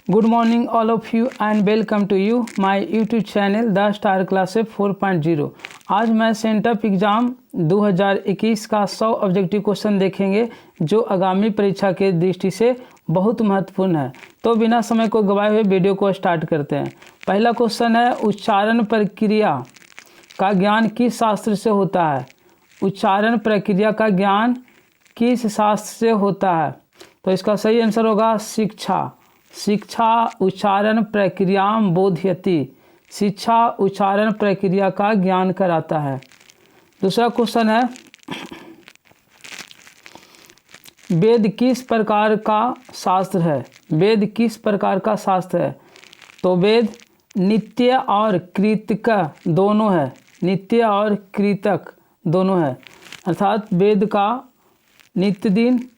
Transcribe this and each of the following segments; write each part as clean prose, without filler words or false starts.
Good morning all of you and welcome to you my YouTube channel the star classes 4.0। आज मैं sent up exam 2021 का 100 objective question देखेंगे जो आगामी परीक्षा के दृष्टि से बहुत महत्वपूर्ण है। तो बिना समय को गवाए हुए वीडियो को स्टार्ट करते हैं। पहला क्वेश्चन है, उच्चारण प्रक्रिया का ज्ञान किस शास्त्र से होता है? उच्चारण प्रक्रिया का ज्ञान किस शास्त्र से होता है? तो इसका सही आंसर होगा शिक्षा। शिक्षा उच्चारण प्रक्रियाम बोधयति। शिक्षा उच्चारण प्रक्रिया का ज्ञान कराता है। दूसरा क्वेश्चन है, वेद किस प्रकार का शास्त्र है? वेद किस प्रकार का शास्त्र है? तो वेद नित्य और कृतक दोनों है। नित्य और कृतक दोनों है, अर्थात वेद का नित्य दिन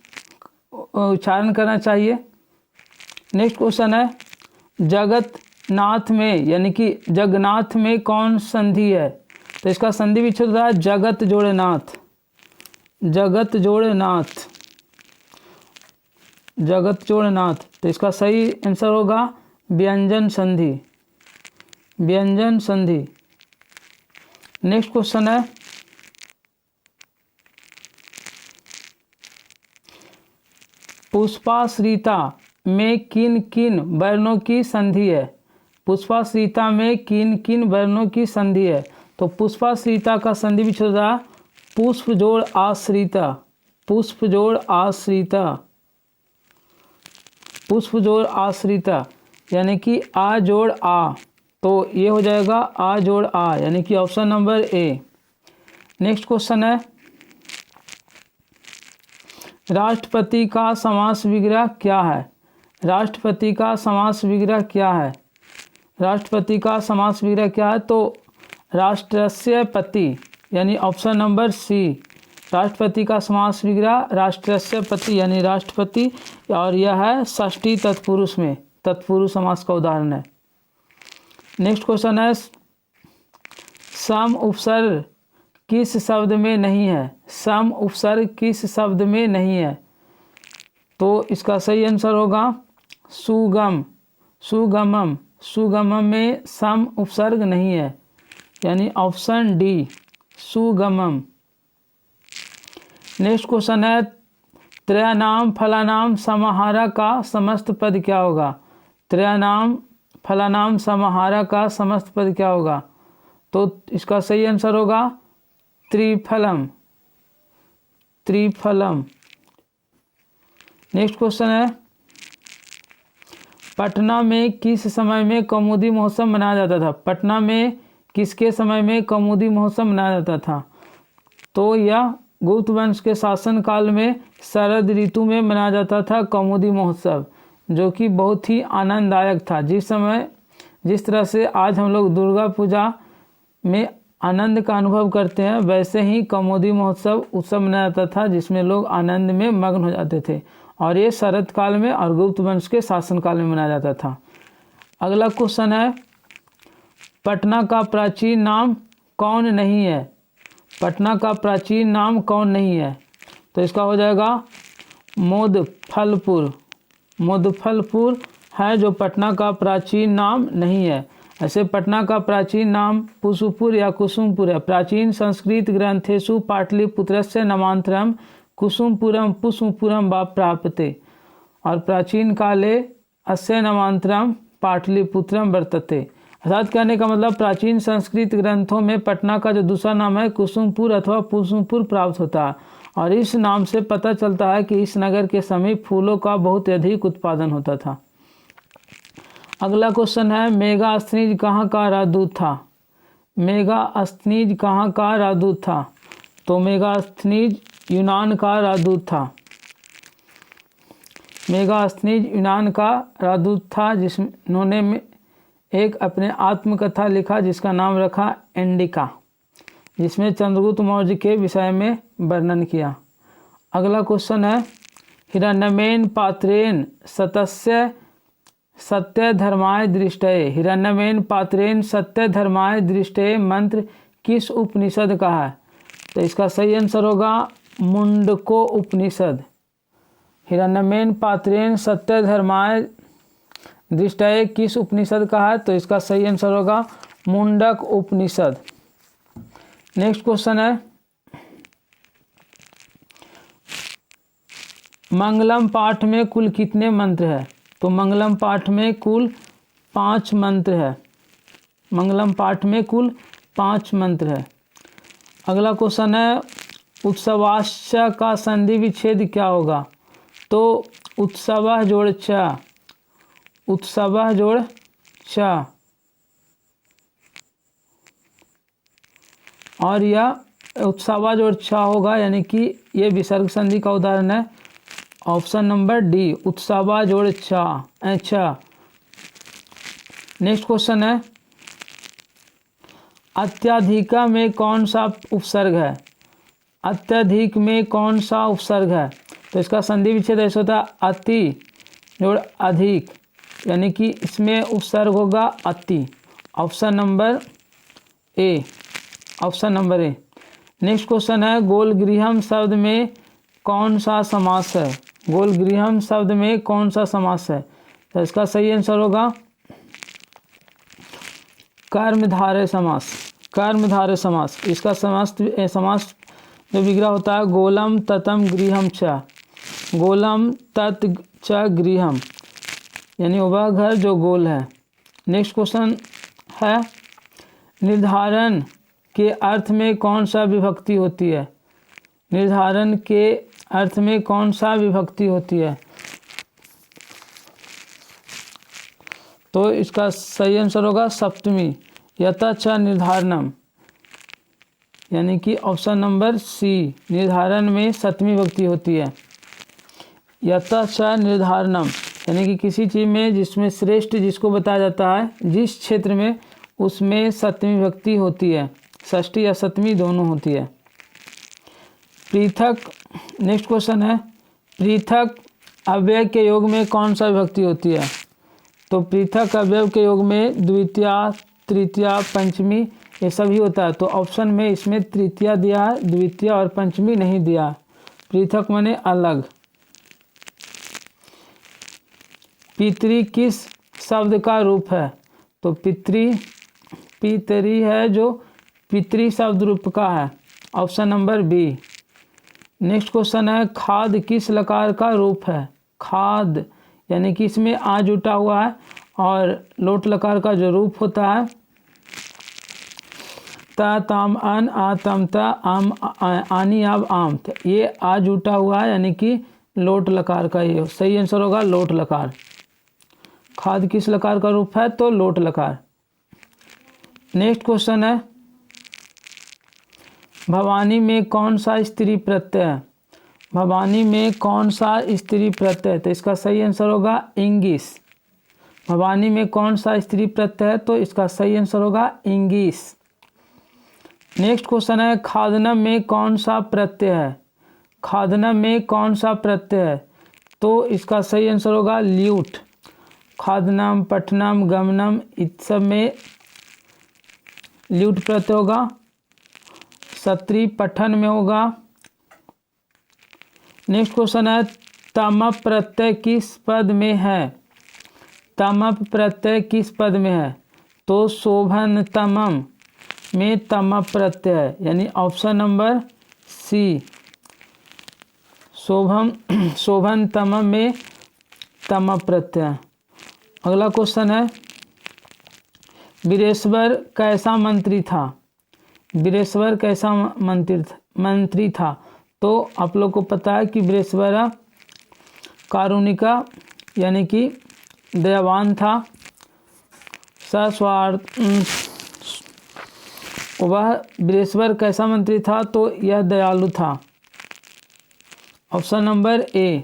उच्चारण करना चाहिए। नेक्स्ट क्वेश्चन है, जगन्नाथ में यानी कि जगन्नाथ में कौन संधि है? तो इसका संधि विच्छेद होता है जगत जोड़ नाथ। जगत जोड़ नाथ, जगत जोड़ नाथ। तो इसका सही आंसर होगा व्यंजन संधि। व्यंजन संधि। नेक्स्ट क्वेश्चन है, पुष्पाश्रिता में किन किन वर्णों की संधि है? पुष्पाश्रिता में किन किन वर्णों की संधि है? तो पुष्पाश्रिता का संधि विच्छेद होता है पुष्प जोड़ आश्रिता। पुष्प जोड़ आश्रिता। पुष्प जोड़ आश्रिता यानी कि आ जोड़ आ। तो ये हो जाएगा आ जोड़ आ यानी कि ऑप्शन नंबर ए। नेक्स्ट क्वेश्चन है, राष्ट्रपति का समास विग्रह क्या है? राष्ट्रपति का समास विग्रह क्या है? राष्ट्रपति का समास विग्रह क्या है? तो राष्ट्रस्य पति यानी ऑप्शन नंबर सी। राष्ट्रपति का समास विग्रह राष्ट्रस्य पति यानी राष्ट्रपति, और यह है षष्ठी तत्पुरुष में। तत्पुरुष समास का उदाहरण है। नेक्स्ट क्वेश्चन है, सम उपसर्ग किस शब्द में नहीं है? सम उपसर्ग किस शब्द में नहीं है? तो इसका सही आंसर होगा सुगम। सुगमम। सुगमम में सम उपसर्ग नहीं है यानी ऑप्शन डी सुगमम। नेक्स्ट क्वेश्चन है, त्रयानाम फलानाम समाहारा का समस्त पद क्या होगा? त्रयानाम फलानाम समाहारा का समस्त पद क्या होगा? तो इसका सही आंसर होगा त्रिफलम। त्रिफलम। नेक्स्ट क्वेश्चन है, पटना में किस समय में कौमुदी महोत्सव मनाया जाता था? पटना में किसके समय में कौमुदी महोत्सव मनाया जाता था? तो यह गुप्त वंश के शासन काल में शरद ऋतु में मनाया जाता था कौमुदी महोत्सव, जो कि बहुत ही आनंददायक था। जिस तरह से आज हम लोग दुर्गा पूजा में आनंद का अनुभव करते हैं, वैसे ही कौमुदी महोत्सव उत्सव मनाया जाता था जिसमें लोग आनंद में मग्न हो जाते थे, और ये शरद काल में और गुप्त वंश के शासन काल में मनाया जाता था। अगला क्वेश्चन है, पटना का प्राचीन नाम कौन नहीं है? पटना का प्राचीन नाम कौन नहीं है? तो इसका हो जाएगा मोदफलपुर। मोदफलपुर है जो पटना का प्राचीन नाम नहीं है। ऐसे पटना का प्राचीन नाम पुष्पपुर या कुसुमपुर है। प्राचीन संस्कृत ग्रंथेषु पाटलिपुत्रस्य नामांतरम कुसुमपुरम पुष्पपुरम वा प्राप्यते, और प्राचीन काले अस्य नामांतरम पाटलिपुत्रम वर्तते। अर्थात कहने का मतलब प्राचीन संस्कृत ग्रंथों में पटना का जो दूसरा नाम है कुसुमपुर अथवा पुष्पपुर प्राप्त होता है, और इस नाम से पता चलता है कि इस नगर के समीप फूलों का बहुत अधिक उत्पादन होता था। अगला क्वेश्चन है, मेगास्थनीज कहाँ का राजदूत था? मेगास्थनीज कहाँ का राजदूत था? तो मेगास्थनीज यूनान का राजदूत था। मेगास्थनीज यूनान का राजदूत था जिन्होंने एक अपने आत्मकथा लिखा जिसका नाम रखा इंडिका, जिसमें चंद्रगुप्त मौर्य के विषय में वर्णन किया। अगला क्वेश्चन है, हिरण्यमेन पात्रेण सतस्य सत्य धर्माय दृष्टये। हिरण्यमेन पात्रेण सत्य धर्माय दृष्टये मंत्र किस उपनिषद का है? तो इसका सही आंसर होगा मुंडको उपनिषद। हिरण्यमेन पात्रेण सत्य धर्माय दृष्टाय किस उपनिषद का है? तो इसका सही आंसर होगा मुंडक उपनिषद। नेक्स्ट क्वेश्चन है, मंगलम पाठ में कुल कितने मंत्र है? तो मंगलम पाठ में कुल 5 मंत्र है। मंगलम पाठ में कुल 5 मंत्र है। अगला क्वेश्चन है, उत्सवाश्च का संधि विच्छेद क्या होगा? तो उत्सव जोड़ च, उत्सव जोड़ च, और यह उत्सव जोड़ छ होगा, यानी कि ये विसर्ग संधि का उदाहरण है। ऑप्शन नंबर डी, उत्सव जोड़ छ। नेक्स्ट क्वेश्चन है, अत्यधिका में कौन सा उपसर्ग है? अत्यधिक में कौन सा उपसर्ग है? तो इसका संधि विच्छेद ऐसा होता है अति जोड़ अधिक, यानी कि इसमें उपसर्ग होगा अति। ऑप्शन नंबर ए, ऑप्शन नंबर ए। नेक्स्ट क्वेश्चन है, गोलगृहम शब्द में कौन सा समास है? गोलगृहम शब्द में कौन सा समास है? तो इसका सही आंसर होगा कर्मधारय समास। कर्मधारय समास, इसका समास जो विग्रह होता है गोलम ततम गृहम च, गोलम तत् च गृहम, यानी वह घर जो गोल है। नेक्स्ट क्वेश्चन है, निर्धारण के अर्थ में कौन सा विभक्ति होती है? निर्धारण के अर्थ में कौन सा विभक्ति होती है? तो इसका सही आंसर होगा सप्तमी, यथा च निर्धारणम, यानी कि ऑप्शन नंबर सी, निर्धारण में सप्तमी विभक्ति होती है। यथा च निर्धारणम, यानी कि किसी चीज़ में जिसमें श्रेष्ठ जिसको बताया जाता है, जिस क्षेत्र में, उसमें सप्तमी विभक्ति होती है, षष्ठी या सप्तमी दोनों होती है। पृथक, नेक्स्ट क्वेश्चन है, पृथक अव्यय के योग में कौन सा विभक्ति होती है? तो पृथक अवयव के योग में द्वितीया, तृतीया, पंचमी ये सभी होता है। तो ऑप्शन में इसमें तृतीया दिया है, द्वितीया और पंचमी नहीं दिया। पृथक माने अलग। पितरी किस शब्द का रूप है? तो पितरी है जो पितरी शब्द रूप का है। Option number B. Next question है, खाद किस लकार का रूप है? खाद यानी कि इसमें आ जुटा हुआ है और लोट लकार का जो रूप होता है ता ताम अन आ तम ता आम आनी आब आम, ये आ जुटा हुआ है, यानी कि लोट लकार का ये सही आंसर होगा लोट लकार। खाद किस लकार का रूप है? तो लोट लकार। नेक्स्ट क्वेश्चन है, भवानी में कौन सा स्त्री प्रत्यय है? भवानी में कौन सा स्त्री प्रत्यय है? तो इसका सही आंसर होगा इंगिस। भवानी में कौन सा स्त्री प्रत्यय है? तो इसका सही आंसर होगा इंगिस। नेक्स्ट क्वेश्चन है, खादनम में कौन सा प्रत्यय है? खादनम में कौन सा प्रत्यय है? तो इसका सही आंसर होगा ल्यूट। खादनम, पठनम, गमनम इस सब में ल्यूट प्रत्यय होगा। सत्री पठन में होगा। नेक्स्ट क्वेश्चन है, तमप प्रत्यय किस पद में है? तमप प्रत्यय किस पद में है? तो शोभन तमम में तमप प्रत्यय है, यानी ऑप्शन नंबर सी, शोभन तमम में तमप प्रत्यय। अगला क्वेश्चन है, वीरेश्वर कैसा मंत्री था? वीरेश्वर कैसा मंत्री था? तो आप लोग को पता है कि वीरेश्वर कारुणिका यानी कि दयावान था। सस्वार्थ, वह वीरेश्वर कैसा मंत्री था? तो यह दयालु था। ऑप्शन नंबर ए।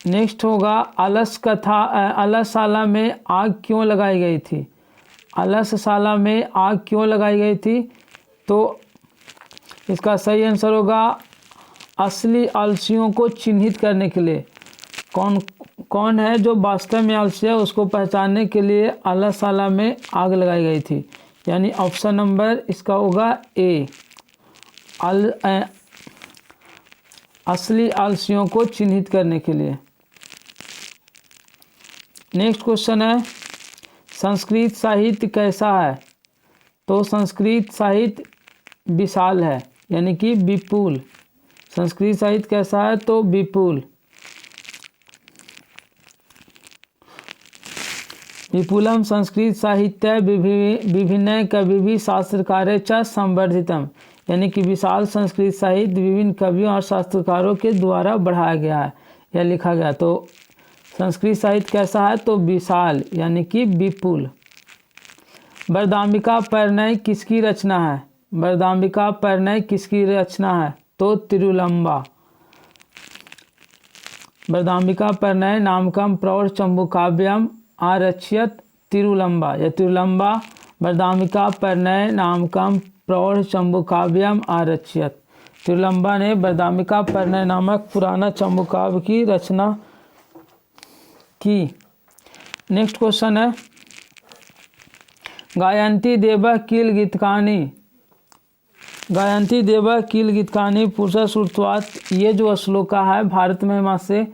नेक्स्ट होगा, अलस कथा अलसशाला में आग क्यों लगाई गई थी? अलसशाला में आग क्यों लगाई गई थी? तो इसका सही आंसर होगा असली आलसियों को चिन्हित करने के लिए। कौन है जो वास्तव में आलसी है उसको पहचानने के लिए अलसशाला में आग लगाई गई थी, यानी ऑप्शन नंबर इसका होगा ए, असली आलसियों को चिन्हित करने के लिए। नेक्स्ट क्वेश्चन है संस्कृत साहित्य कैसा है? तो संस्कृत साहित्य विशाल है यानी कि विपुल। संस्कृत साहित्य कैसा है? तो विपुल। विपुलम संस्कृत साहित्य विभिन्न कवि शास्त्रकारे च संवर्धितम, यानी कि विशाल संस्कृत साहित्य विभिन्न कवियों और शास्त्रकारों के द्वारा बढ़ाया गया है या लिखा गया। तो संस्कृत साहित्य कैसा है? तो विशाल यानी कि विपुल। वरदाम्बिका परिणय किसकी रचना है? वरदाम्बिका परिणय किसकी रचना है? तो तिरुलंबा। वरदाम्बिका परिणय नामकम प्रौढ़ चंबुकाव्यम आरच्यत तिरुलंबा, या तिरुलंबा वरदाम्बिका परिणय नामकम प्रौढ़ चंबुकाव्यम आरच्यत। तिरुलंबा ने वरदाम्बिका परिणय नामक पुराना चंबुकाव्य की रचना की। नेक्स्ट क्वेश्चन है गायन्ति देवः किल गीतकानि। गायन्ति देवः किल गीतकानि पुरुषः श्रुत्वात्, ये जो श्लोका है भारत महिमा से,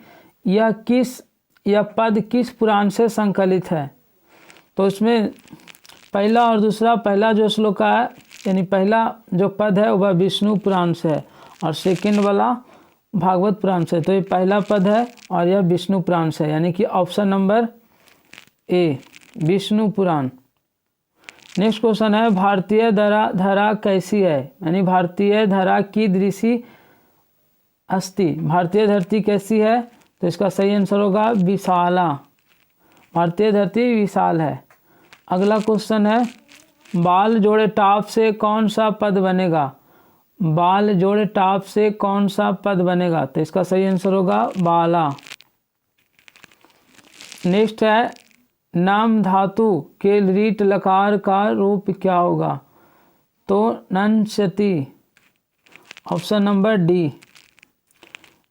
यह पद किस पुराण से संकलित है? तो इसमें पहला और दूसरा, पहला जो श्लोका है यानी पहला जो पद है वह विष्णु पुराण से है और सेकंड वाला भागवत पुराण से। तो ये पहला पद है और यह विष्णु पुराण से है, यानी कि option number A Vishnu Purana. Next question है भारतीय धरा कैसी है? यानी भारतीय धरा की दृषि अस्ति। भारतीय धरती कैसी है? तो इसका सही आंसर होगा विशाला। भारतीय धरती विशाल है। अगला क्वेश्चन है बाल जोड़े टाप से कौन सा पद बनेगा? बाल जोड़े टाप से कौन सा पद बनेगा? तो इसका सही आंसर होगा बाला। नेक्स्ट है नाम धातु के रीट लकार का रूप क्या होगा? तो नंशति, option number D.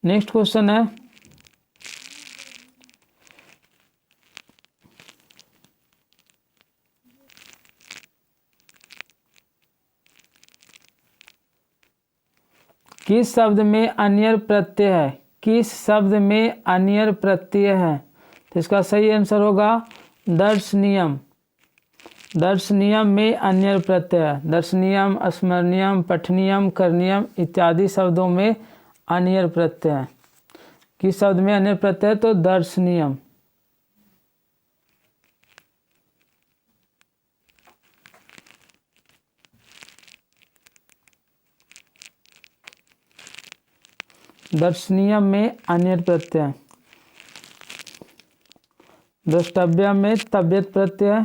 Next question है किस शब्द में अन्यर प्रत्यय है? किस शब्द में अन्यर प्रत्यय है? तो इसका सही आंसर होगा दर्शनीयम। दर्शनीयम में अन्यर प्रत्यय है। दर्शनीयम, स्मरणीयम, पठनीयम, करणीयम इत्यादि शब्दों में अन्यर प्रत्यय है। किस शब्द में अन्यर प्रत्यय है? तो दर्शनीयम। दर्शनीयम में अन्यर प्रत्यय। द्रष्टव्य में तव्यत प्रत्यय।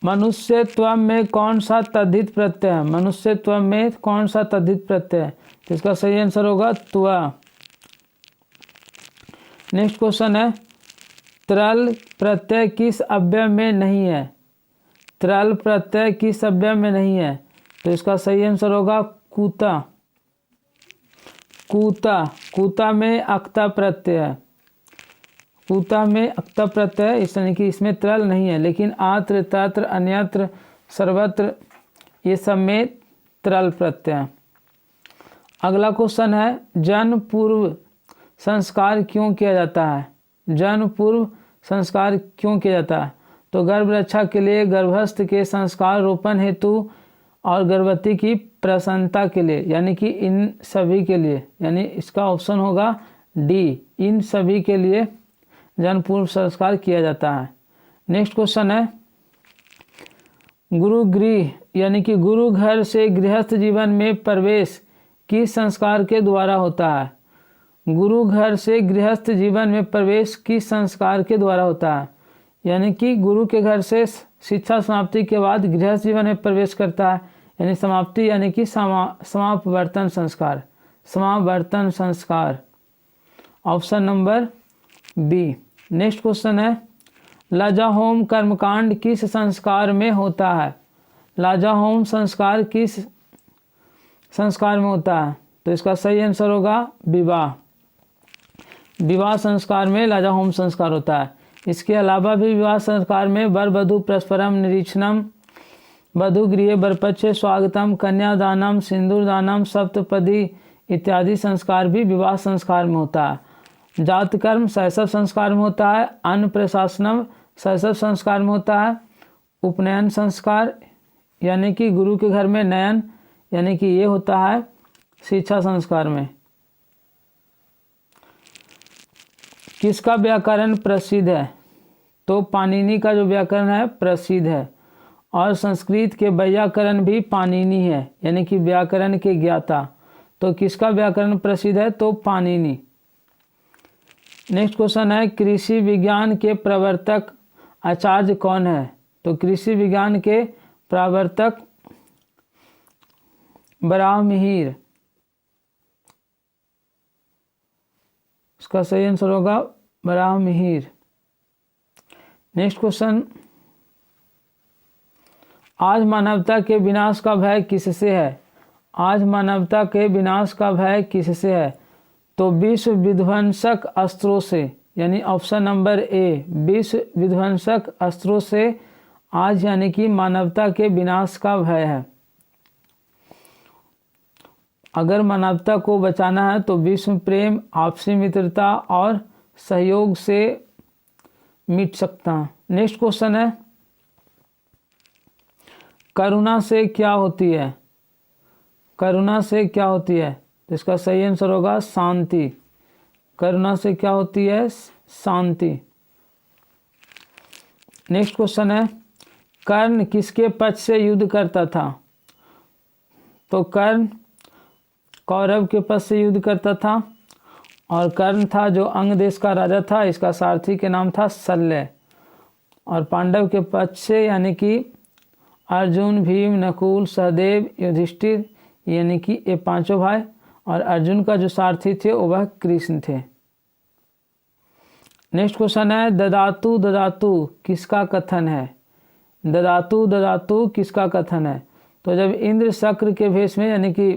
मनुष्यत्व में कौन सा तद्धित प्रत्यय है? मनुष्यत्व में कौन सा तद्धित प्रत्यय है? तो इसका सही आंसर होगा त्वा। नेक्स्ट क्वेश्चन है त्रल प्रत्यय किस अव्यय में नहीं है? त्रल प्रत्यय किस अव्यय में नहीं है? तो इसका सही आंसर होगा कूता। कूता, कूता में अक्ता प्रत्यय है। कूता में अक्ता प्रत्यय है, यानी कि इसमें त्रल नहीं है, लेकिन आत्र, तत्र, अन्यत्र, सर्वत्र ये सब में त्रल प्रत्यय है। अगला क्वेश्चन है जन्म पूर्व संस्कार क्यों किया जाता है? जन्म पूर्व संस्कार क्यों किया जाता है? तो गर्भ रक्षा के लिए, गर्भस्थ के संस्कार रोपण हेतु और गर्भवती की प्रसन्नता के लिए, यानी कि इन सभी के लिए, यानी इसका ऑप्शन होगा डी, इन सभी के लिए जन्म पूर्व संस्कार किया जाता है। नेक्स्ट क्वेश्चन है गुरु गृह यानी कि गुरु घर से गृहस्थ जीवन में प्रवेश किस संस्कार के द्वारा होता है? गुरु घर से गृहस्थ जीवन में प्रवेश किस संस्कार के द्वारा होता है? यानी कि गुरु के घर से शिक्षा समाप्ति के बाद गृहस्थ जीवन में प्रवेश करता है, यानी समाप्ति यानी कि समापवर्तन संस्कार। समावर्तन संस्कार, option number B. Next question है लाजा होम कर्मकांड किस संस्कार में होता है? लाजा होम संस्कार किस संस्कार में होता है? तो इसका सही आंसर होगा विवाह। विवाह संस्कार में लाजा होम संस्कार होता है। इसके अलावा भी विवाह संस्कार में वर वधु परस्परम निरीक्षणम, वधु गृह वरपक्षे स्वागतम, कन्यादानम, सिंदूरदानम, सप्तपदी इत्यादि संस्कार भी विवाह संस्कार में होता है। जात कर्म शैशव संस्कार में होता है। अन्न प्रशासनम शैशव संस्कार में होता है। उपनयन संस्कार यानी कि गुरु के घर में नयन यानी कि ये होता है शिक्षा संस्कार में। किसका व्याकरण प्रसिद्ध है? तो पाणिनि का जो व्याकरण है प्रसिद्ध है। और संस्कृत के वैयाकरण भी पाणिनि है यानी कि व्याकरण के ज्ञाता। तो किसका व्याकरण प्रसिद्ध है? तो पाणिनि। नेक्स्ट क्वेश्चन है कृषि विज्ञान के प्रवर्तक आचार्य कौन है? तो कृषि विज्ञान के प्रवर्तक बराहमिहिर। इसका सही आंसर होगा बराहमिहिर। नेक्स्ट क्वेश्चन, आज मानवता के विनाश का भय किससे है? आज मानवता के विनाश का भय किससे है? तो विश्व विध्वंसक अस्त्रों से यानी ऑप्शन नंबर ए विश्व विध्वंसक अस्त्रों से आज यानी कि मानवता के विनाश का भय है। अगर मानवता को बचाना है तो विश्व प्रेम, आपसी मित्रता और सहयोग से मिट सकता है। नेक्स्ट क्वेश्चन है करुणा से क्या होती है? करुणा से क्या होती है? तो इसका सही आंसर होगा शांति। करुणा से क्या होती है? शांति। नेक्स्ट क्वेश्चन है कर्ण किसके पक्ष से युद्ध करता था? तो कर्ण कौरव के पक्ष से युद्ध करता था। और कर्ण था जो अंग देश का राजा था, इसका सारथी के नाम था शल्य। और पांडव के पक्ष से यानी कि अर्जुन, भीम, नकुल, सहदेव, युधिष्ठिर यानी कि ये पांचों भाई। और अर्जुन का जो सारथी थे वह कृष्ण थे। नेक्स्ट क्वेश्चन है ददातु ददातु किसका कथन है? ददातु ददातु किसका कथन है? तो जब इंद्र शक्र के भेष में यानी कि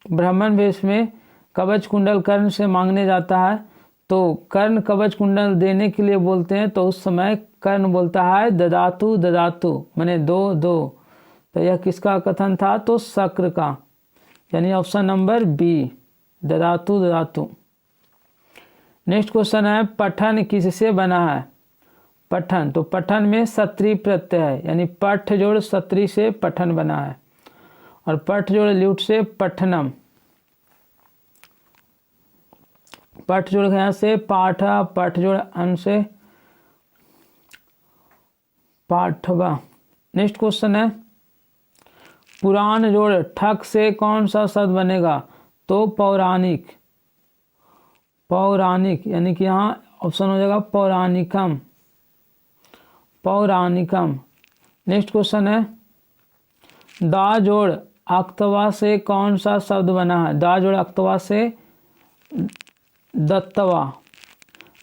ब्राह्मण वेश में कवच कुंडल कर्ण से मांगने जाता है तो कर्ण कवच कुंडल देने के लिए बोलते हैं, तो उस समय कर्ण बोलता है ददातु ददातु माने दो दो। तो यह किसका कथन था? तो शक्र का यानी ऑप्शन नंबर बी ददातु ददातु। नेक्स्ट क्वेश्चन है पठन किससे बना है? पठन, तो पठन में सत्री प्रत्यय है यानी पठ जोड़ सत्री से पठन बना है। और पठ जोड़ ल्यूट से पठनम। पठ जोड़ यहाँ से पाठा, पठ जोड़ अन से पाठवा। नेक्स्ट क्वेश्चन है पुराण जोड़ ठक से कौन सा शब्द बनेगा? तो पौराणिक। पौराणिक यानी कि यहाँ ऑप्शन हो जाएगा पौराणिकम। पौराणिकम। नेक्स्ट क्वेश्चन है दा जोड़ अक्तवा से कौन सा शब्द बना है? दा जोड़ अक्तवा से दत्तवा,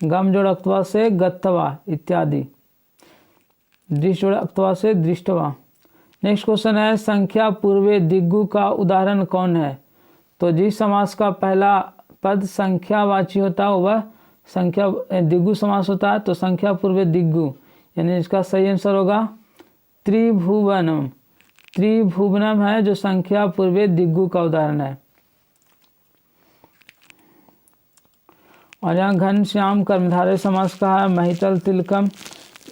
गम जोड़ अक्तवा से गत्तवा इत्यादि। दृष्ट जोड़ अक्तवा से दृष्टवा। नेक्स्ट क्वेश्चन है संख्या पूर्वे दिग्गु का उदाहरण कौन है? तो जिस समास का पहला पद संख्यावाची होता है वह संख्या दिग्गु समास होता है। तो संख्या पूर्वे दिग्गु यानी इसका सही आंसर होगा त्रिभुवनम। त्रिभुवनम है जो संख्या पूर्वे दिग्गु का उदाहरण है। और यहाँ घनश्याम कर्मधारय समास का है महितल तिलकम,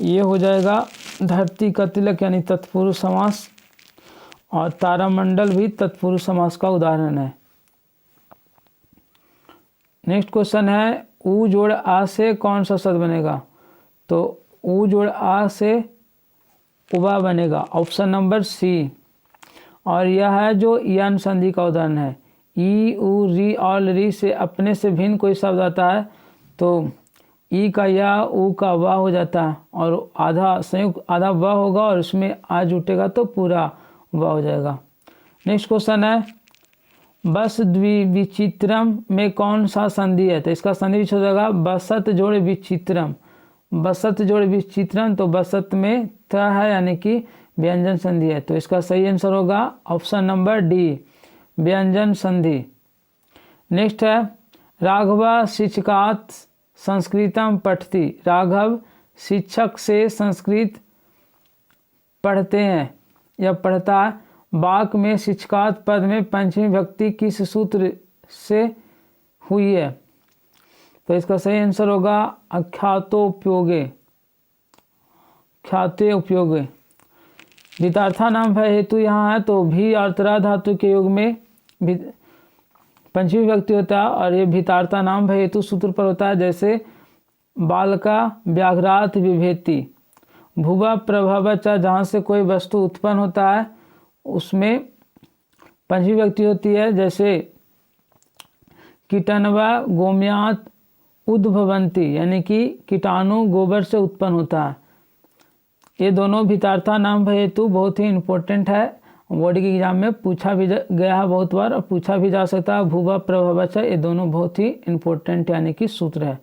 ये हो जाएगा धरती का तिलक यानी तत्पुरुष समास। और तारामंडल भी तत्पुरुष समास का उदाहरण है। नेक्स्ट क्वेश्चन है ऊ जोड़ आ से कौन सा शब्द बनेगा? तो ऊ जोड़ आ से उबा बनेगा, ऑप्शन नंबर सी। और यह है जो यन संधि का उदाहरण है। ई उ री और री से अपने से भिन्न कोई शब्द आता है तो ई का या ऊ का वाह हो जाता है और आधा संयुक्त आधा वाह होगा और उसमें आ जुटेगा तो पूरा वाह हो जाएगा। नेक्स्ट क्वेश्चन है बस द्विविचित्रम में कौन सा संधि है? तो इसका संधि हो जाएगा बसत जोड़ विचित्रम। बसत जोड़ विचित्रम, तो बसत में त है यानी कि व्यंजन संधि है। तो इसका सही आंसर होगा ऑप्शन नंबर डी व्यंजन संधि। नेक्स्ट है राघव शिक्षकात संस्कृतम पठती। राघव शिक्षक से संस्कृत पढ़ते हैं या पढ़ता है। वाक में शिक्षकात पद में पंचमी विभक्ति किस सूत्र से हुई है? तो इसका सही आंसर होगा अख्यातोपयोगे, ख्याते उपयोगे। भितार्था नाम भय हेतु यहाँ है तो भी और तरा धातु के योग में पंचमी विभक्ति होता है और ये भितार्था नाम भय हेतु सूत्र पर होता है। जैसे बालका व्याघ्रात विभेति, भुवा प्रभवचा, जहाँ से कोई वस्तु उत्पन्न होता है उसमें पंचमी विभक्ति होती है। जैसे कीटनवा गोम्यात उद्भवंती, यानी कि कीटाणु गोबर से उत्पन्न होता है। ये दोनों भितार्था नाम भय हेतु बहुत ही इम्पोर्टेंट है, बोर्ड के एग्जाम में पूछा भी गया है बहुत बार और पूछा भी जा सकता है। भूवा प्रभवच, ये दोनों बहुत ही इम्पोर्टेंट यानी कि सूत्र है।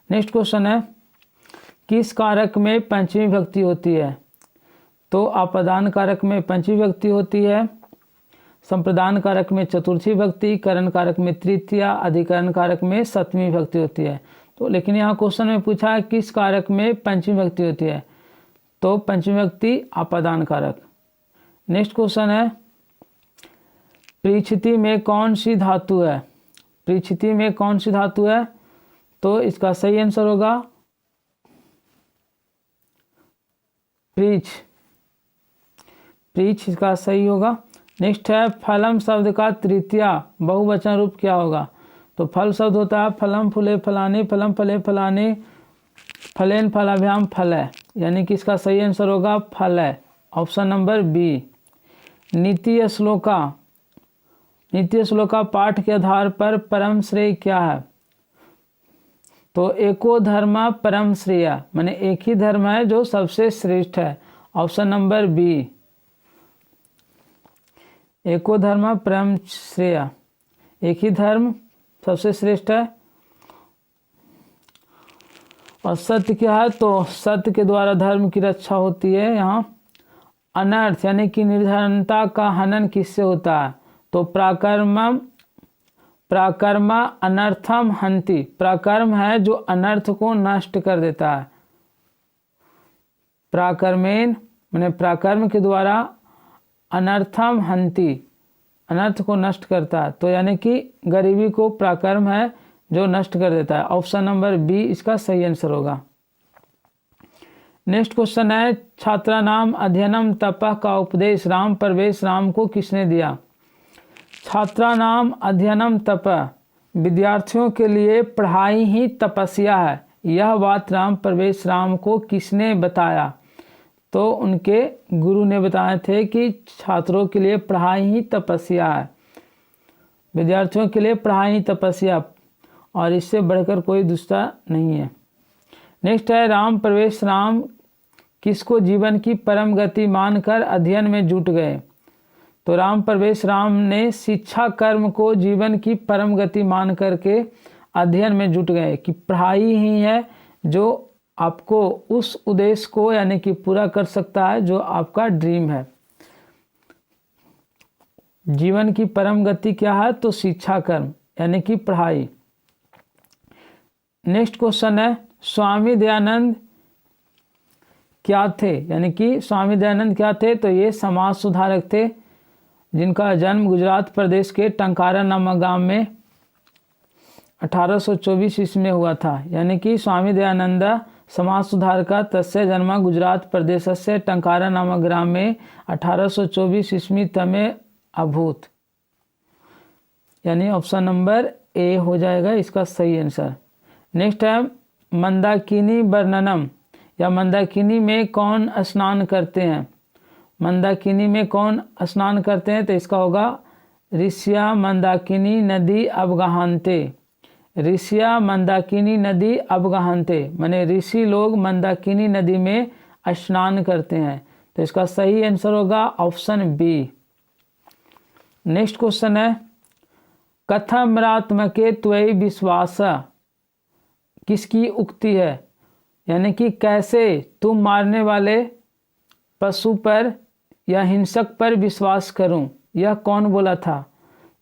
नेक्स्ट क्वेश्चन है, किस कारक में पंचमी विभक्ति होती है? तो आपादान कारक में पंचमी विभक्ति होती है, संप्रदान कारक में चतुर्थी विभक्ति, करण कारक में तृतीया, अधिकरण कारक में सप्तमी विभक्ति होती है। तो लेकिन यहाँ क्वेश्चन में पूछा है किस कारक में पंचमी विभक्ति होती है, तो पंचमी विभक्ति आपादान कारक। नेक्स्ट क्वेश्चन है, पृछति में कौन सी धातु है? पृछति में कौन सी धातु है? तो इसका सही आंसर होगा प्रीच, प्रीच इसका सही होगा। नेक्स्ट है, फलम शब्द का तृतीया बहुवचन रूप क्या होगा? तो फल शब्द होता है फलम फुले फलाने, फलम फले फलाने, फलेन फलाभ्याम फल है, यानी कि इसका सही आंसर होगा फल है, ऑप्शन नंबर बी। नीति श्लोका, नीति श्लोका पाठ के आधार पर परम श्रेय क्या है? तो एको धर्म परम श्रेय, माने एक ही धर्म है जो सबसे श्रेष्ठ है, ऑप्शन नंबर बी। एको धर्म परम श्रेय, एक ही धर्म सबसे श्रेष्ठ है। और सत्य क्या है? तो सत्य के द्वारा धर्म की रक्षा होती है। यहाँ अनर्थ यानी कि निर्धनता का हनन किससे होता है? तो प्राकर्म, प्राकर्म अनर्थम हंति, प्राकर्म है जो अनर्थ को नष्ट कर देता है। प्राकर्मेन माने प्राकर्म के द्वारा अनर्थम हंति, अनर्थ को नष्ट करता है। तो यानी कि गरीबी को प्राकर्म है जो नष्ट कर देता है, ऑप्शन नंबर बी इसका सही आंसर होगा। नेक्स्ट क्वेश्चन है, छात्रा नाम अध्ययनम तपः का उपदेश राम प्रवेश राम को किसने दिया? छात्रा नाम अध्ययनम तपः, विद्यार्थियों के लिए पढ़ाई ही तपस्या है, यह बात राम प्रवेश राम को किसने बताया? तो उनके गुरु ने बताए थे कि छात्रों के लिए पढ़ाई ही तपस्या है, विद्यार्थियों के लिए पढ़ाई ही तपस्या, और इससे बढ़कर कोई दूसरा नहीं है। नेक्स्ट है, राम प्रवेश राम किसको जीवन की परम गति मानकर अध्ययन में जुट गए? तो राम प्रवेश राम ने शिक्षा कर्म को जीवन की परम गति मान करके अध्ययन में जुट गए कि पढ़ाई ही है जो आपको उस उद्देश्य को यानी कि पूरा कर सकता है जो आपका ड्रीम है। जीवन की परम गति क्या है? तो शिक्षा कर्म यानी कि पढ़ाई। नेक्स्ट क्वेश्चन है, स्वामी दयानंद क्या थे? यानी कि स्वामी दयानंद क्या थे? तो ये समाज सुधारक थे जिनका जन्म गुजरात प्रदेश के टंकारा नामक गांव में 1824 ईस्वी में हुआ था। यानी कि स्वामी दयानंद समाज सुधारका तस्य जन्म गुजरात प्रदेशस्य टंकारा नामक ग्राम में 1824 ईस्वी तमे अभूत, यानी ऑप्शन नंबर ए हो जाएगा इसका सही आंसर। नेक्स्ट है, मंदाकिनी वर्णनम, या मंदाकिनी में कौन स्नान करते हैं? मंदाकिनी में कौन स्नान करते हैं? तो इसका होगा ऋषिया मंदाकिनी नदी अवगाहनते, ऋषिया मंदाकिनी नदी अवगाहनते, माने ऋषि लोग मंदाकिनी नदी में स्नान करते हैं। तो इसका सही आंसर होगा ऑप्शन बी। नेक्स्ट क्वेश्चन है, कथमरात्मके त्वयि विश्वास किसकी उक्ति है? यानी कि कैसे तुम मारने वाले पशु पर या हिंसक पर विश्वास करूं, यह कौन बोला था?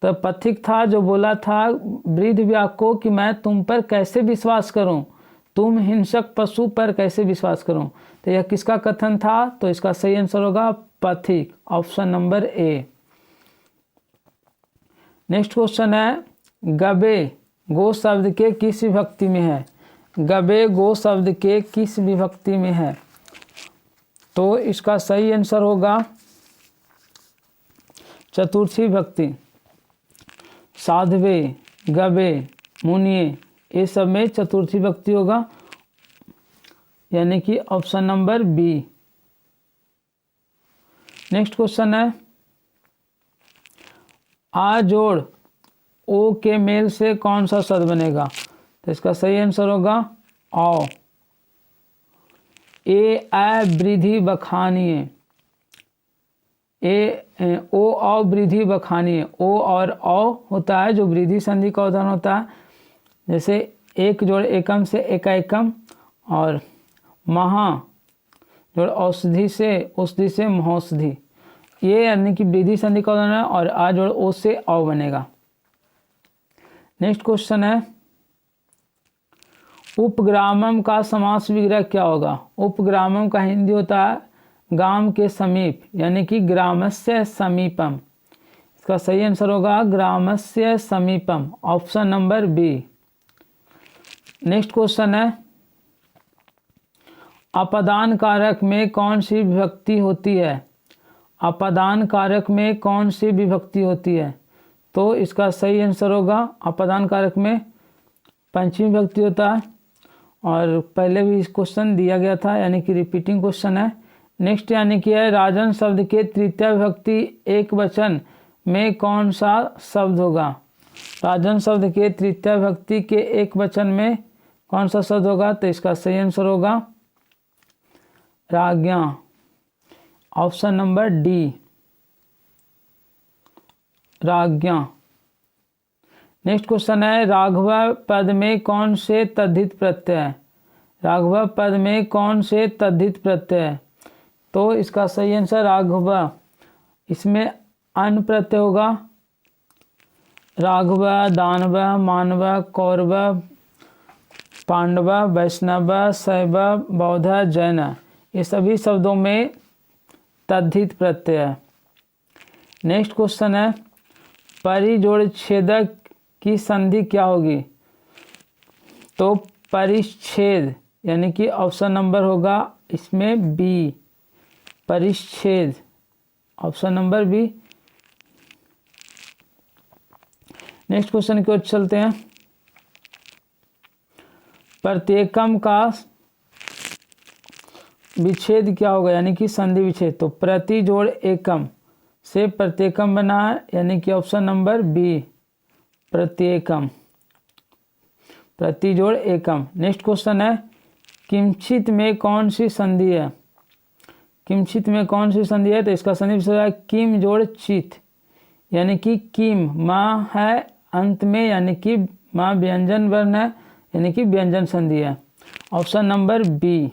तो पथिक था जो बोला था वृद्ध व्यास को कि मैं तुम पर कैसे विश्वास करूं, तुम हिंसक पशु पर कैसे विश्वास करूं। तो यह किसका कथन था? तो इसका सही आंसर होगा पथिक, ऑप्शन नंबर ए। नेक्स्ट क्वेश्चन है, गबे गो शब्द के किस विभक्ति में है? गबे गो शब्द के किस विभक्ति में है? तो इसका सही आंसर होगा चतुर्थी विभक्ति। साधवे, गबे, मुनिये, ये सब में चतुर्थी विभक्ति होगा, यानी कि option number B. Next question है, आ जोड़ ओ के मेल से कौन सा शब्द बनेगा? तो इसका सही आंसर होगा औ। ए आ वृद्धि बखानिए, ओ औ वृद्धि बखानिए। ओ और औ होता है जो वृद्धि संधि का उदाहरण होता है, जैसे एक जोड़ एकम से एकाएकम, और महा जोड़ औषधि से महौषधि, ये यानी कि वृद्धि संधि का उदाहरण है, और आ जोड़ ओ से औ बनेगा। नेक्स्ट क्वेश्चन है, उपग्रामम का समास विग्रह क्या होगा? उपग्रामम का हिंदी होता है गांव के समीप, यानी कि ग्रामस्य समीपम। इसका सही आंसर होगा ग्रामस्य समीपम, option number B. Next question है, अपादान कारक में कौन सी विभक्ति होती है? अपादान कारक में कौन सी विभक्ति होती है? तो इसका सही आंसर होगा अपादान कारक में पंचमी विभक्ति होता है, और पहले भी इस क्वेश्चन दिया गया था, यानी कि रिपीटिंग क्वेश्चन है। नेक्स्ट यानी कि है, राजन शब्द के तृतीय विभक्ति एक वचन में कौन सा शब्द होगा? राजन शब्द के तृतीय विभक्ति के एक वचन में कौन सा शब्द होगा? तो इसका सही आंसर होगा राज्ञा, ऑप्शन नंबर डी, राज्ञा। नेक्स्ट क्वेश्चन है, राघव पद में कौन से तद्धित प्रत्यय है? राघव पद में कौन से तद्धित प्रत्यय है? तो इसका सही आंसर राघव, इसमें अन प्रत्यय होगा। राघव, दानव, मानव, कौरव, पांडव, वैष्णव, शैव, बौद्ध, जैन, ये सभी शब्दों में तद्धित प्रत्यय है। नेक्स्ट क्वेश्चन है, परिजोड़ छेदक की संधि क्या होगी? तो परिच्छेद, यानी कि ऑप्शन नंबर होगा इसमें बी, परिच्छेद, option number B. Next question की ओर चलते हैं, प्रत्येकम का विच्छेद क्या होगा, यानी कि संधि विच्छेद? तो प्रति जोड़ एकम से प्रत्येकम बना है, यानी कि ऑप्शन नंबर बी, प्रत्येकम, प्रति जोड़ एकम। नेक्स्ट क्वेश्चन है, किंचित में कौन सी संधि है? किंचित में कौन सी संधि है? तो इसका संधि विच्छेद है किम जोड़ चित, यानी कि किम, माँ है अंत में, यानी कि माँ व्यंजन वर्ण है, यानी कि व्यंजन संधि है, ऑप्शन नंबर बी।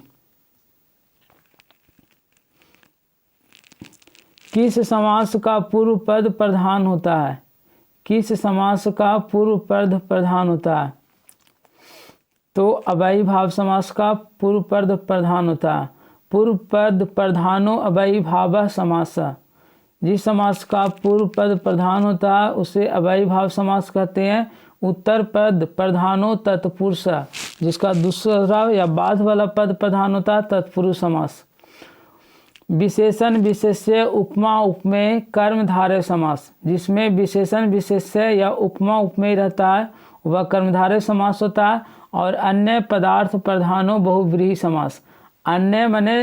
किस समास का पूर्व पद प्रधान होता है? किस समास का पूर्व पद प्रधान होता है? तो अव्ययी भाव समास का पूर्व पद प्रधान होता है। पूर्व पद प्रधानो अव्ययी भाव समास, जिस समास का पूर्व पद प्रधान होता है उसे अव्ययी भाव समास कहते हैं। उत्तर पद प्रधानो तत्पुरुष, जिसका दूसरा या बाद वाला पद प्रधान होता है तत्पुरुष समास। विशेषण विशेष्य उपमा उपमेय कर्मधारय समास, जिसमें विशेषण विशेष्य या उपमा उपमेय रहता है वह कर्मधारय समास होता है। और अन्य पदार्थ प्रधानो बहुव्रीहि समास, अन्य माने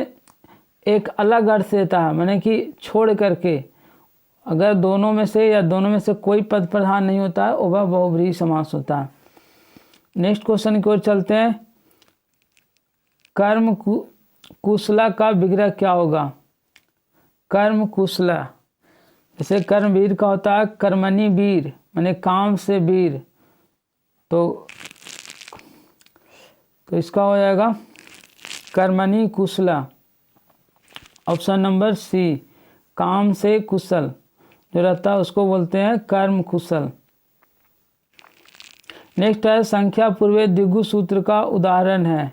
एक अलग अर्थ देता है, माने कि छोड़ करके, अगर दोनों में से या दोनों में से कोई पद प्रधान नहीं होता है वह बहुव्रीहि समास होता है। नेक्स्ट क्वेश्चन की ओर चलते हैं, कर्म कुशला का विग्रह क्या होगा? कर्म कुशला, जैसे कर्मवीर का होता है कर्मणि वीर, माने काम से वीर, तो इसका हो जाएगा कर्मणि कुशला, ऑप्शन नंबर सी, काम से कुशल जो रहता है उसको बोलते हैं कर्म कुशल। नेक्स्ट है, संख्या पूर्वे द्विगु सूत्र का उदाहरण है।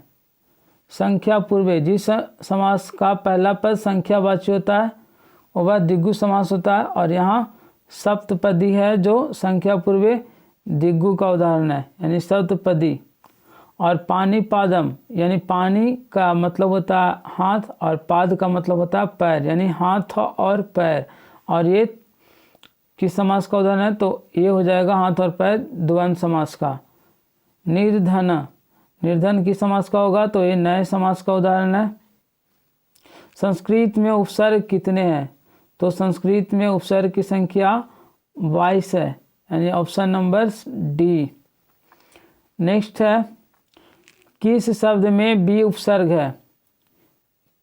संख्या पूर्वे, जिस समास का पहला पद संख्यावाची होता है वह द्विगु समास होता है, और यहाँ सप्तपदी है जो संख्या पूर्वे दिग्गु का उदाहरण है यानी सप्तपदी। और पानी पादम यानी पानी का मतलब होता है हाथ और पाद का मतलब होता है पैर यानी हाथ और पैर। और ये किस समास का उदाहरण है? तो ये हो जाएगा हाथ और पैर द्वंद्व समास का। निर्धन, निर्धन किस समास का होगा? तो ये नए समास का उदाहरण है। संस्कृत में उपसर्ग कितने हैं? तो संस्कृत में उपसर्ग की संख्या 22 है यानी ऑप्शन नंबर डी। नेक्स्ट है, किस शब्द में बी उपसर्ग है?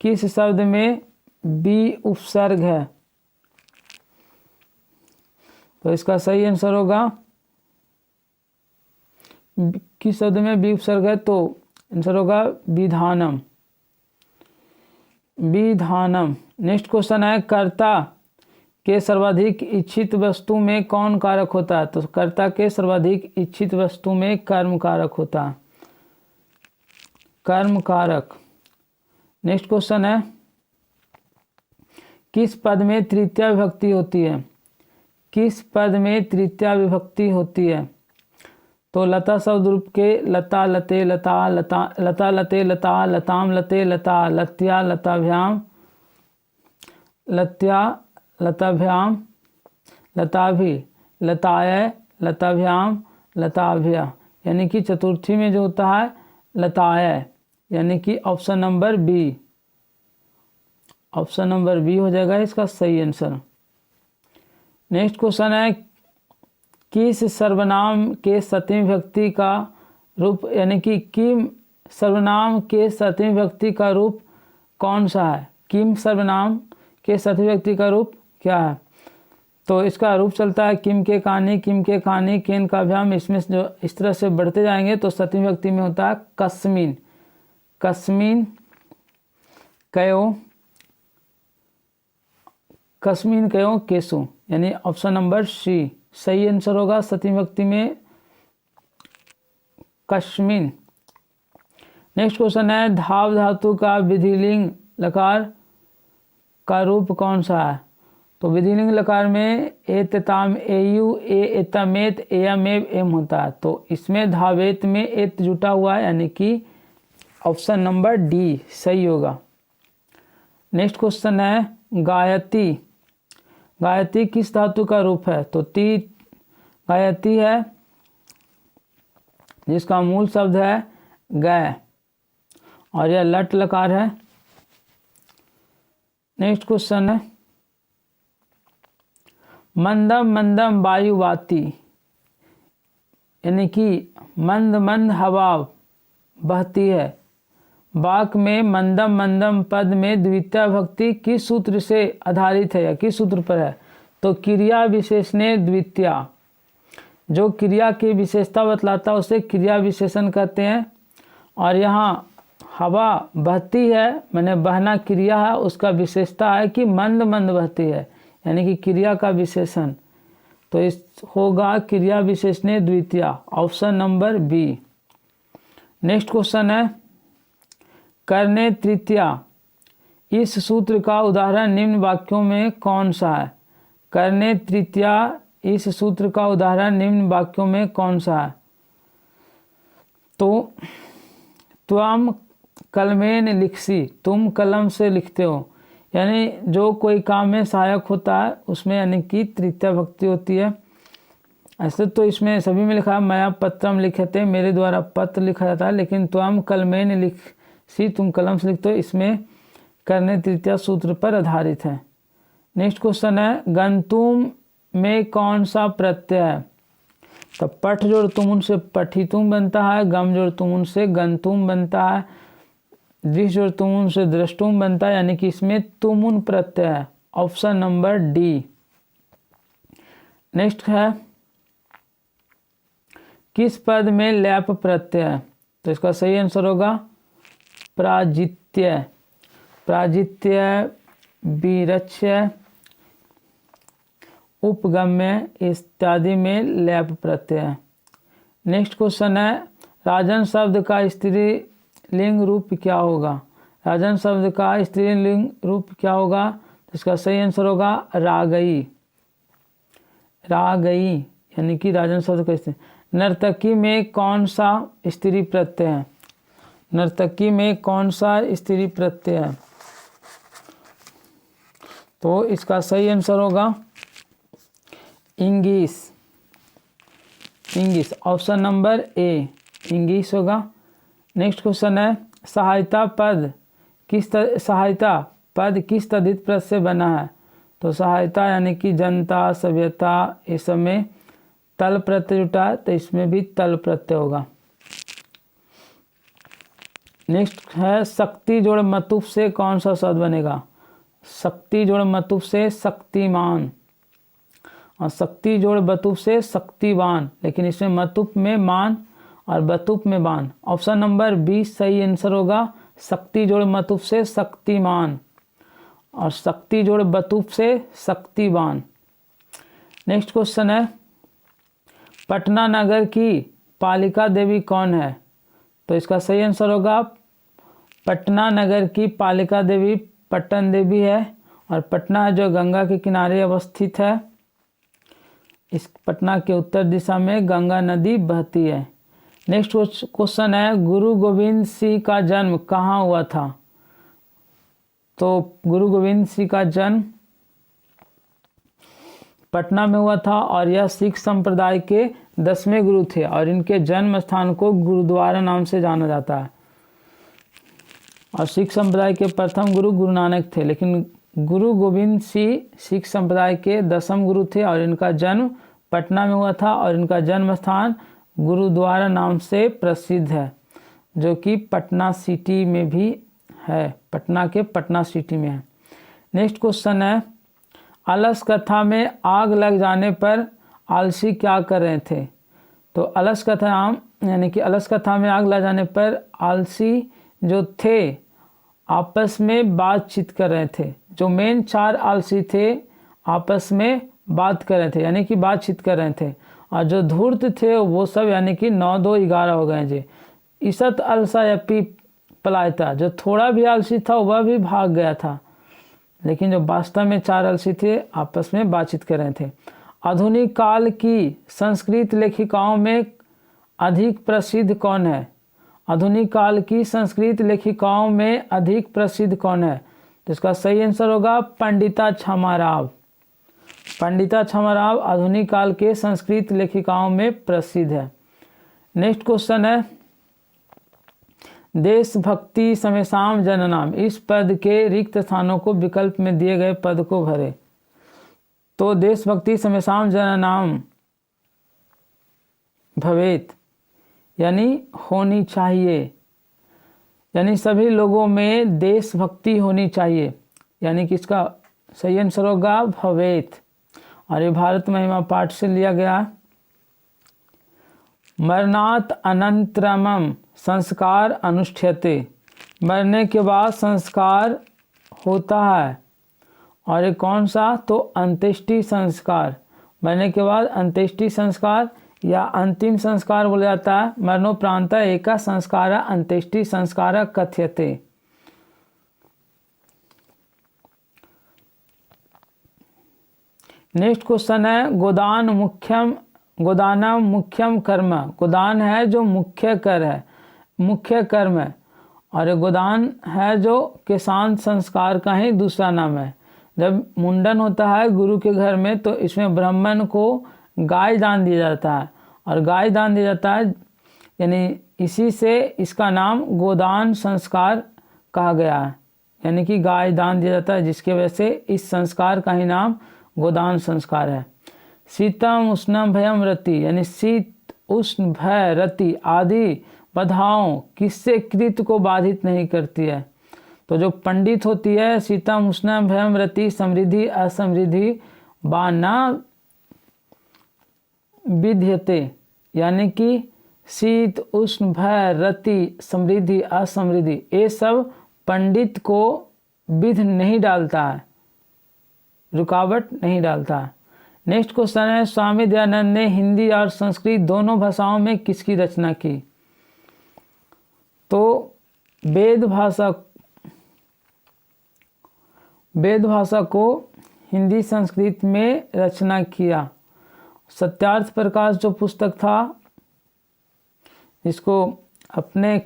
किस शब्द में बी उपसर्ग है? तो इसका सही आंसर होगा, किस शब्द में बी उपसर्ग है? तो आंसर होगा विधानम, विधानम। नेक्स्ट क्वेश्चन है, कर्ता के सर्वाधिक इच्छित वस्तु में कौन कारक होता है? तो कर्ता के सर्वाधिक इच्छित वस्तु में कर्म कारक होता है, कर्म कारक। नेक्स्ट क्वेश्चन है, किस पद में तृतीया विभक्ति होती है? किस पद में तृतीया विभक्ति होती है? तो लता शब्द रूप के लता लते लता लता लता लते लता लताम लते लता लत्या लताभ्याम लत्या लताभ्याम लताभि लताय लताभ्याम लताभ्या यानी कि चतुर्थी में जो होता है लताय यानी कि option number B, option number B हो जाएगा इसका सही आंसर। नेक्स्ट क्वेश्चन है, किस सर्वनाम के सप्तमी विभक्ति का रूप यानी कि किम सर्वनाम के सप्तमी विभक्ति का रूप कौन सा है? किम सर्वनाम के सप्तमी विभक्ति का रूप क्या है? तो इसका रूप चलता है किम के कानी, किम के कानी, केन का भ्याम। इसमें जो इस तरह से बढ़ते जाएंगे तो सप्तमी विभक्ति में होता है कस्मिन, कस्मिन कयो, कस्मिन कयो केसु यानी ऑप्शन नंबर सी सही आंसर होगा सप्तमी विभक्ति में कस्मिन। नेक्स्ट क्वेश्चन है, धाव धातु का विधिलिंग लकार का रूप कौन सा है? तो विधिलिंग लकार में एतताम एयु ए एतमेत एयमेव एम होता है, तो इसमें धावेत में एत जुटा हुआ है यानी कि ऑप्शन नंबर डी सही होगा। नेक्स्ट क्वेश्चन है, गायती, गायती किस धातु का रूप है? तो ती गायती है जिसका मूल शब्द है गय और यह लट लकार है। नेक्स्ट क्वेश्चन है, मंदम मंदम वायु वाती यानी कि मंद मंद हवा बहती है। वाक में मंदम मंदम पद में द्वितीया विभक्ति किस सूत्र से आधारित है या किस सूत्र पर है? तो क्रिया विशेषणे द्वितीया, जो क्रिया की विशेषता बतलाता है उसे क्रिया विशेषण कहते हैं। और यहाँ हवा बहती है मैंने बहना क्रिया है, उसका विशेषता है कि मंद मंद बहती है यानी कि क्रिया का विशेषण। तो इस होगा क्रिया विशेषणे द्वितीया option number B. Next question है, करने तृतीया इस सूत्र का उदाहरण निम्न वाक्यों में कौन सा है? करने तृतीया इस सूत्र का उदाहरण निम्न वाक्यों में कौन सा है? तो त्वम कलमेन लिखसी, तुम कलम से लिखते हो यानी जो कोई काम में सहायक होता है उसमें यानी कि तृतीया विभक्ति होती है। ऐसे तो इसमें सभी में लिखा है मया पत्रम लिखते, मेरे द्वारा पत्र लिखा जाता है, लेकिन त्वम कलमेन लिखसी तुम कलम से लिखते हो इसमें करने तृतीया सूत्र पर आधारित है। नेक्स्ट क्वेश्चन है, गंतुम में कौन सा प्रत्यय है? तो पठ जोड़ तुम उनसे पठितुम बनता है, गम जोड़ तुम उनसे गंतुम बनता है, दृश जोड़ तुम उनसे दृष्टुम बनता है यानी कि इसमें तुमुन प्रत्यय है ऑप्शन नंबर डी। नेक्स्ट है, किस पद में लैप प्रत्यय है? तो इसका सही आंसर होगा प्राजित्य, प्राजित्य विरच्य उपगम्य इत्यादि में लैप प्रत्यय है। नेक्स्ट क्वेश्चन है, राजन शब्द का स्त्रीलिंग रूप क्या होगा? राजन शब्द का स्त्रीलिंग रूप क्या होगा? तो इसका सही आंसर होगा रागई, रागई यानी कि राजन शब्द का नर्तकी में कौन सा स्त्री प्रत्यय है? नर्तकी में कौन सा स्त्री प्रत्यय है? तो इसका सही आंसर होगा इंगिस। इंगिस, ऑप्शन नंबर ए इंगिस होगा। नेक्स्ट क्वेश्चन है सहायता पद किस तद्धित प्रत्यय से बना है? तो सहायता यानी कि जनता, सभ्यता, इस सब में तल प्रत्यय जुटा है, तो इसमें भी तल प्रत्यय होगा। नेक्स्ट है शक्ति जोड़ मतुप से कौन सा शब्द बनेगा? शक्ति जोड़ मतुप से शक्तिमान, और शक्ति जोड़ बतुप से शक्तिवान, लेकिन इसमें मतुप में मान और बतुप में बान। ऑप्शन नंबर बी सही आंसर होगा। शक्ति जोड़ मतुप से शक्तिमान और शक्ति जोड़ बतुप से शक्तिवान। नेक्स्ट क्वेश्चन है पटना नगर की पालिका देवी कौन है? तो इसका सही आंसर होगा पटना नगर की पालिका देवी पट्टन देवी है, और पटना जो गंगा के किनारे अवस्थित है, इस पटना के उत्तर दिशा में गंगा नदी बहती है। नेक्स्ट क्वेश्चन है गुरु गोविंद सिंह का जन्म कहाँ हुआ था? तो गुरु गोविंद सिंह का जन्म पटना में हुआ था, और यह सिख संप्रदाय के 10वें गुरु थे, और इनके जन्म स्थान को गुरुद्वारा नाम से जाना जाता है। और सिख संप्रदाय के प्रथम गुरु गुरु नानक थे, लेकिन गुरु गोविंद सिंह सिख संप्रदाय के 10वें गुरु थे, और इनका जन्म पटना में हुआ था, और इनका जन्म स्थान गुरुद्वारा नाम से प्रसिद्ध है, जो कि पटना सिटी में भी है, पटना के पटना सिटी में है। नेक्स्ट क्वेश्चन है अलस कथा में आग लग जाने पर आलसी क्या कर रहे थे? तो अलस कथा यानी कि अलस कथा में आग लग जाने पर आलसी जो थे आपस में बातचीत कर रहे थे। जो मेन 4 आलसी थे आपस में बात कर रहे थे, यानी कि बातचीत कर रहे थे, और जो धूर्त थे वो सब यानी कि 9, 2, 11 हो गए जी। ईसत अलसा यपि पलायता, जो थोड़ा भी आलसी था वह भी भाग गया था, लेकिन जो वास्तव में 4 आलसी थे आपस में बातचीत कर रहे थे। आधुनिक काल की संस्कृत लेखिकाओं में अधिक प्रसिद्ध कौन है? आधुनिक काल की संस्कृत लेखिकाओं में अधिक प्रसिद्ध कौन है? तो इसका सही आंसर होगा पंडिता क्षमा राव। पंडिता क्षमा राव आधुनिक काल के संस्कृत लेखिकाओं में प्रसिद्ध है। नेक्स्ट क्वेश्चन है देशभक्ति समेसाम जननाम, इस पद के रिक्त स्थानों को विकल्प में दिए गए पद को भरे। तो देशभक्ति समेसाम जननाम भवेत यानी होनी चाहिए, यानी सभी लोगों में देशभक्ति होनी चाहिए, यानी कि इसका सही आंसर होगा भवेत, और ये भारत महिमा पाठ से लिया गया। मरणात् अनंतरम संस्कार अनुष्ठ्यते, मरने के बाद संस्कार होता है, और ये कौन सा? तो अंत्येष्टि संस्कार। मरने के बाद अंत्येष्टि संस्कार या अंतिम संस्कार बोला जाता है। मरणोपरांत एका संस्कार अंत्येष्टि संस्कार कथ्यते। नेक्स्ट क्वेश्चन है गोदानम मुख्यम कर्म, गोदान है जो मुख्य कर है, मुख्य कर्म है, और ये गोदान है जो किसान संस्कार का ही दूसरा नाम है। जब मुंडन होता है गुरु के घर में, तो इसमें ब्राह्मण को गाय दान दिया जाता है, और गाय दान दिया जाता है, यानी इसी से इसका नाम गोदान संस्कार कहा गया है, यानी कि गाय दान दिया जाता है, जिसके वजह से इस संस्कार का ही नाम गोदान संस्कार है। शीतम उष्णम भयम रति, यानी शीत उष्ण भय रति आदि बाधाओं किससे कृत को बाधित नहीं करती है? तो जो पंडित होती है शीतम उष्णम भयम रति समृद्धि असमृद्धि बाना विध्यते, यानी कि शीत उष्ण भय रति समृद्धि असमृद्धि ये सब पंडित को विध नहीं डालता है, रुकावट नहीं डालता है। नेक्स्ट क्वेश्चन है स्वामी दयानंद ने हिंदी और संस्कृत दोनों भाषाओं में किसकी रचना की? तो वेद भाषा को हिंदी संस्कृत में रचना किया। सत्यार्थ प्रकाश जो पुस्तक था जिसको अपने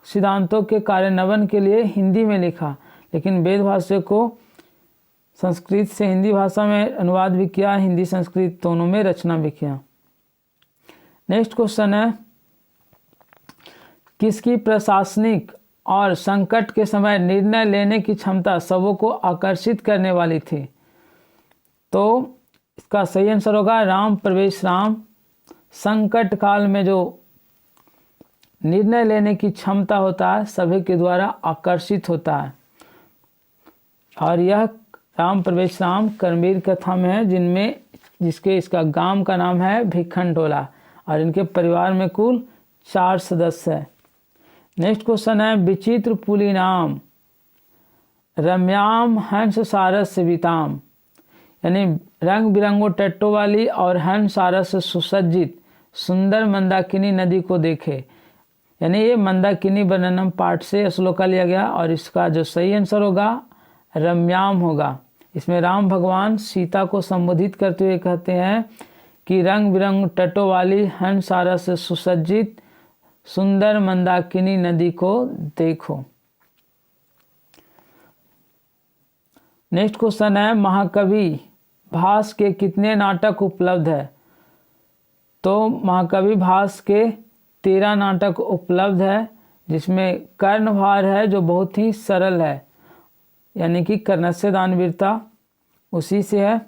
सिद्धांतों के कार्यान्वयन के लिए हिंदी में लिखा, लेकिन वेद भाष्य को संस्कृत से हिंदी भाषा में अनुवाद भी किया, हिंदी संस्कृत दोनों में रचना भी किया। नेक्स्ट क्वेश्चन है, किसकी प्रशासनिक और संकट के समय निर्णय लेने की क्षमता सबों को आकर्षित करने वाली थी? तो इसका सही आंसर होगा राम प्रवेश राम। संकट काल में जो निर्णय लेने की क्षमता होता है सभी के द्वारा आकर्षित होता है, और यह राम प्रवेश राम कर्मवीर कथा में है, जिसके इसका गांव का नाम है भिखनटोला, और इनके परिवार में कुल 4 सदस्य हैं। नेक्स्ट क्वेश्चन है, विचित्र पुली नाम रम्याम हंस सारस सेविताम, यानी रंग बिरंगों टट्टों वाली और हंस सारस से सुसज्जित सुंदर मंदाकिनी नदी को देखे। यानी ये मंदाकिनी वर्णनम पाठ से श्लोका लिया गया, और इसका जो सही आंसर होगा रम्याम होगा। इसमें राम भगवान सीता को संबोधित करते हुए कहते हैं कि रंग बिरंग तटों वाली हंस सारस से सुसज्जित सुंदर मंदाकिनी नदी को देखो। नेक्स्ट क्वेश्चन है, महाकवि भास के कितने नाटक उपलब्ध है? तो महाकवि भास के 13 नाटक उपलब्ध है, जिसमें कर्णभार है जो बहुत ही सरल है, यानी कि कर्णस्य दानवीरता उसी से है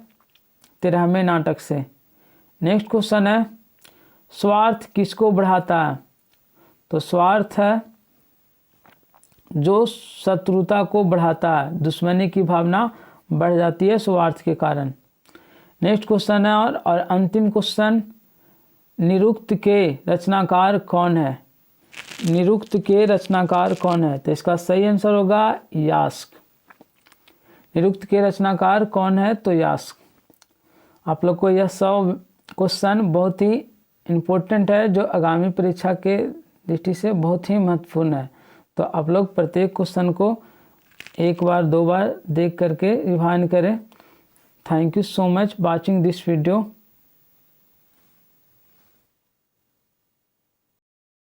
13वें नाटक से। नेक्स्ट क्वेश्चन है, स्वार्थ किसको बढ़ाता है? तो स्वार्थ है जो शत्रुता को बढ़ाता है, दुश्मनी की भावना बढ़ जाती है स्वार्थ के कारण। नेक्स्ट क्वेश्चन है और अंतिम क्वेश्चन, निरुक्त के रचनाकार कौन है? निरुक्त के रचनाकार कौन है? तो इसका सही आंसर होगा यास्क। निरुक्त के रचनाकार कौन है? तो यास्क। आप लोग को यह 100 क्वेश्चन बहुत ही इम्पोर्टेंट है, जो आगामी परीक्षा के दृष्टि से बहुत ही महत्वपूर्ण है। तो आप लोग प्रत्येक क्वेश्चन को 1 बार 2 बार देख करके रिवाइंड करें। Thank you so much watching this video.